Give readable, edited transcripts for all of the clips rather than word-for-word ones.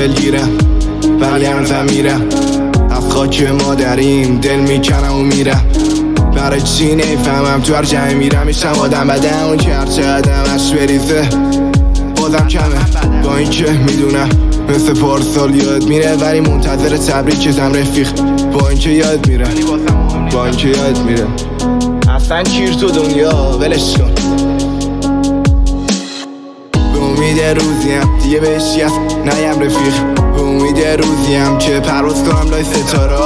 دلگیرم ولی هنوزم میرم از خاک مادریم دل میکنم و میرم برای چی نفهمم تو هر جمعی میرم میشم آدم بدم اون که هرچه قدمش بریزه بازم کمه با این که میدونم مثل پارسال یاد میره ولی منتظر تبریکم رفیق با این که یاد میره با این که یاد میره اصلا کیر تو دنیا ولش کن به امید روزیم دیگه بهش نیم رفیق به امید روزیم که پرواز کنم لای ستاره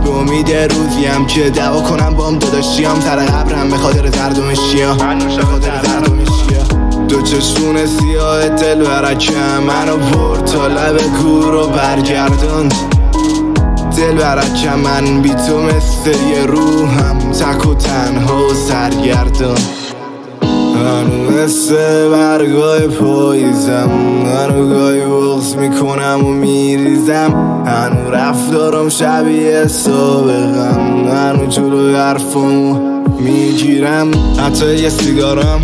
به امید روزیم که دعوا کنم با هم داداشیام سر قبرم به خاطر درد و مشیا دو چشمون سیاه دل برکم منو برد تا لب کور و برگرداند دل برکم من بی تو مثل یه روحم تک و تنها و سرگردان منو مثل برگای پاییزم منو گاهی بغض میکنم و میریزم هنو رفتارم شبیه سابقم منو جلوی حرفمو میگیرم حتی یه سیگارم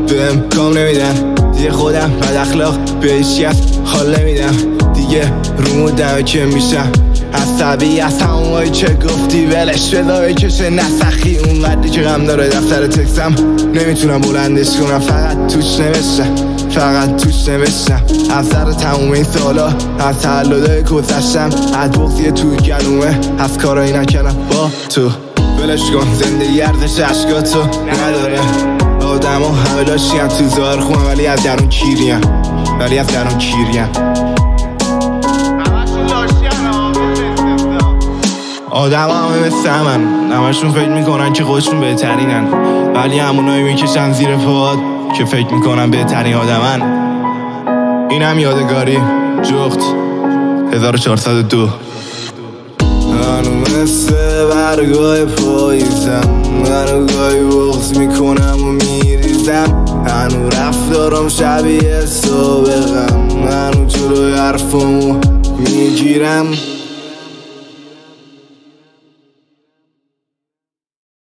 بهم کام نمیدن دیگه خودم بد اخلاق به هیچکس حال نمیدم دیگه رومو دمه که میشم عصبی از همونهایی که گفتی ولش بدا بکشه نسخی اون قدری که غم داره دفتر تکسم نمیتونم بلندش کنم فقط توش نوشتم از سر تموم این سالا از تولدهای گذشتم از بغضی توی گلومه از کارایی نکردم با تو ولش کن زندگی ارزش عشقاتو نداره آدم ها همه لاشیم تو ظاهر خوبم ولی از درون کیریم آدم همه مثل همن همشون فکر میکنن که خودشون بهترینن ولی همونایی میکشن زیر پاد که فکر میکنن بهترین آدمن اینم یادگاری جخت 1402 منو مثل برگای پاییزم منو گاهی بغض میکنم و میریزم هنو رفتارم شبیه سابقم منو جلوی حرفمو میگیرم